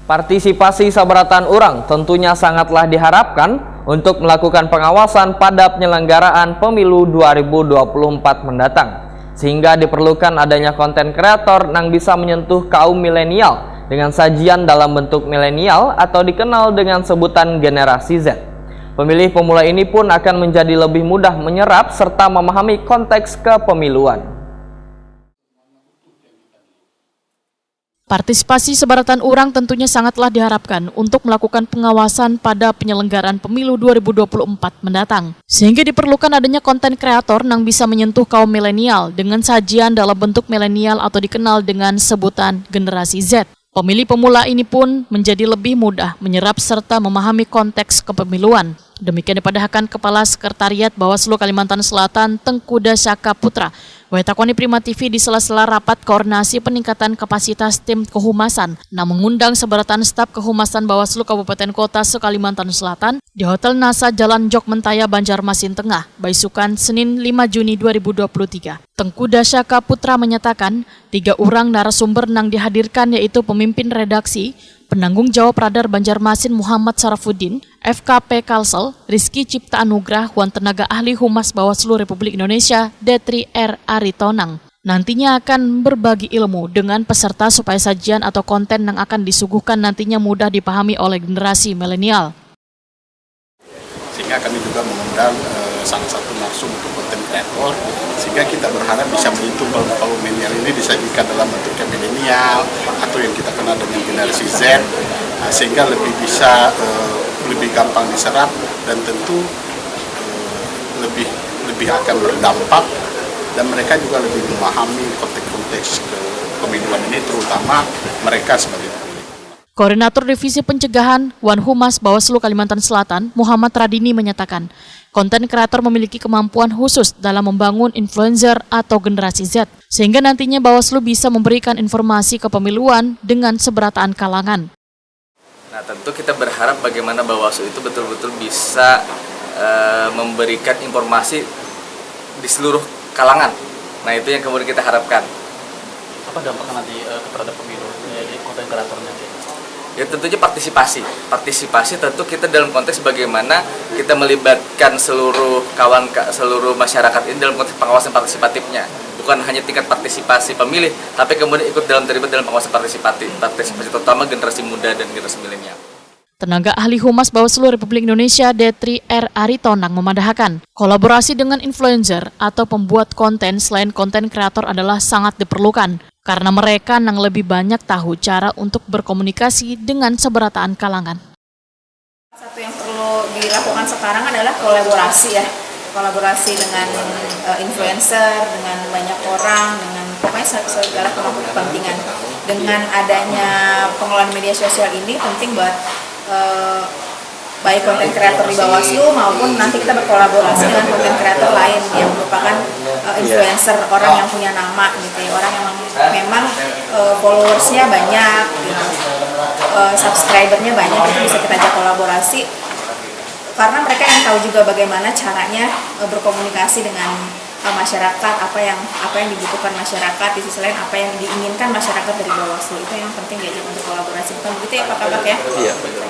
Partisipasi sabaratan orang tentunya sangatlah diharapkan untuk melakukan pengawasan pada penyelenggaraan pemilu 2024 mendatang. Sehingga diperlukan adanya konten kreator yang bisa menyentuh kaum milenial dengan sajian dalam bentuk milenial atau dikenal dengan sebutan generasi Z. Pemilih pemula ini pun akan menjadi lebih mudah menyerap serta memahami konteks kepemiluan. Partisipasi sabaratan urang tentunya sangatlah diharapkan untuk melakukan pengawasan pada penyelenggaraan pemilu 2024 mendatang. Sehingga diperlukan adanya konten kreator yang bisa menyentuh kaum milenial dengan sajian dalam bentuk milenial atau dikenal dengan sebutan generasi Z. Pemilih pemula ini pun menjadi lebih mudah menyerap serta memahami konteks kepemiluan. Demikian dipadahkan Kepala Sekretariat Bawaslu Kalimantan Selatan Tengku Dasyaka Putra Waitakoni Prima TV di sela-sela rapat koordinasi peningkatan kapasitas tim kehumasan mengundang sabaratan staf kehumasan Bawaslu Kabupaten Kota se-Kalimantan Selatan di Hotel NASA Jalan Jok Mentaya Banjarmasin Tengah, Baisukan, Senin 5 Juni 2023. Tengku Dasyaka Putra menyatakan 3 orang narasumber yang dihadirkan yaitu pemimpin redaksi, penanggung jawab Radar Banjarmasin Muhammad Sarafuddin, FKP Kalsel, Rizky Cipta Anugrah, wan tenaga ahli Humas Bawaslu Republik Indonesia, Detri R. Aritonang. Nantinya akan berbagi ilmu dengan peserta supaya sajian atau konten yang akan disuguhkan nantinya mudah dipahami oleh generasi milenial. Sehingga kami juga mengundang salah satu narsum untuk konten kreator, sehingga kita berharap bisa menyentuh kaum milenial ini disajikan dalam bentuk milenial atau yang kita kenal dengan generasi Z, sehingga lebih bisa lebih gampang diserap dan tentu lebih akan berdampak dan mereka juga lebih memahami konteks-konteks kepemiluan ini, terutama mereka sebagai pemilih. Koordinator Divisi Pencegahan Wan Humas Bawaslu Kalimantan Selatan, Muhammad Radini menyatakan, konten kreator memiliki kemampuan khusus dalam membangun influencer atau generasi Z, sehingga nantinya Bawaslu bisa memberikan informasi kepemiluan dengan seberataan kalangan. Nah, tentu kita berharap bagaimana Bawaslu itu betul-betul bisa memberikan informasi di seluruh kalangan. Nah, itu yang kemudian kita harapkan. Apa dampaknya nanti terhadap pemilu dari konten kreator nanti? Ya tentunya partisipasi tentu kita dalam konteks bagaimana kita melibatkan seluruh seluruh masyarakat ini dalam konteks pengawasan partisipatifnya, bukan hanya tingkat partisipasi pemilih, tapi kemudian ikut terlibat dalam pengawasan partisipasi terutama generasi muda dan generasi milenial. Tenaga ahli Humas Bawaslu Republik Indonesia Detri R. Aritonang memandahkan kolaborasi dengan influencer atau pembuat konten selain konten kreator adalah sangat diperlukan karena mereka yang lebih banyak tahu cara untuk berkomunikasi dengan seberataan kalangan. Satu yang perlu dilakukan sekarang adalah kolaborasi kolaborasi dengan influencer, dengan banyak orang, dengan pokoknya segala kelompok kepentingan. Dengan adanya pengelolaan media sosial ini penting buat baik konten kreator di Bawaslu maupun nanti kita berkolaborasi dengan konten kreator lain yang merupakan influencer, orang yang punya nama gitu ya, orang yang memang followersnya banyak gitu, subscribernya banyak, itu bisa kita ajak kolaborasi karena mereka yang tahu juga bagaimana caranya berkomunikasi dengan masyarakat, apa yang dibutuhkan masyarakat, di sisi lain apa yang diinginkan masyarakat dari Bawaslu, itu yang penting diajak untuk kolaborasi. Bukan begitu ya Pak Kabak ya? Iya, betul.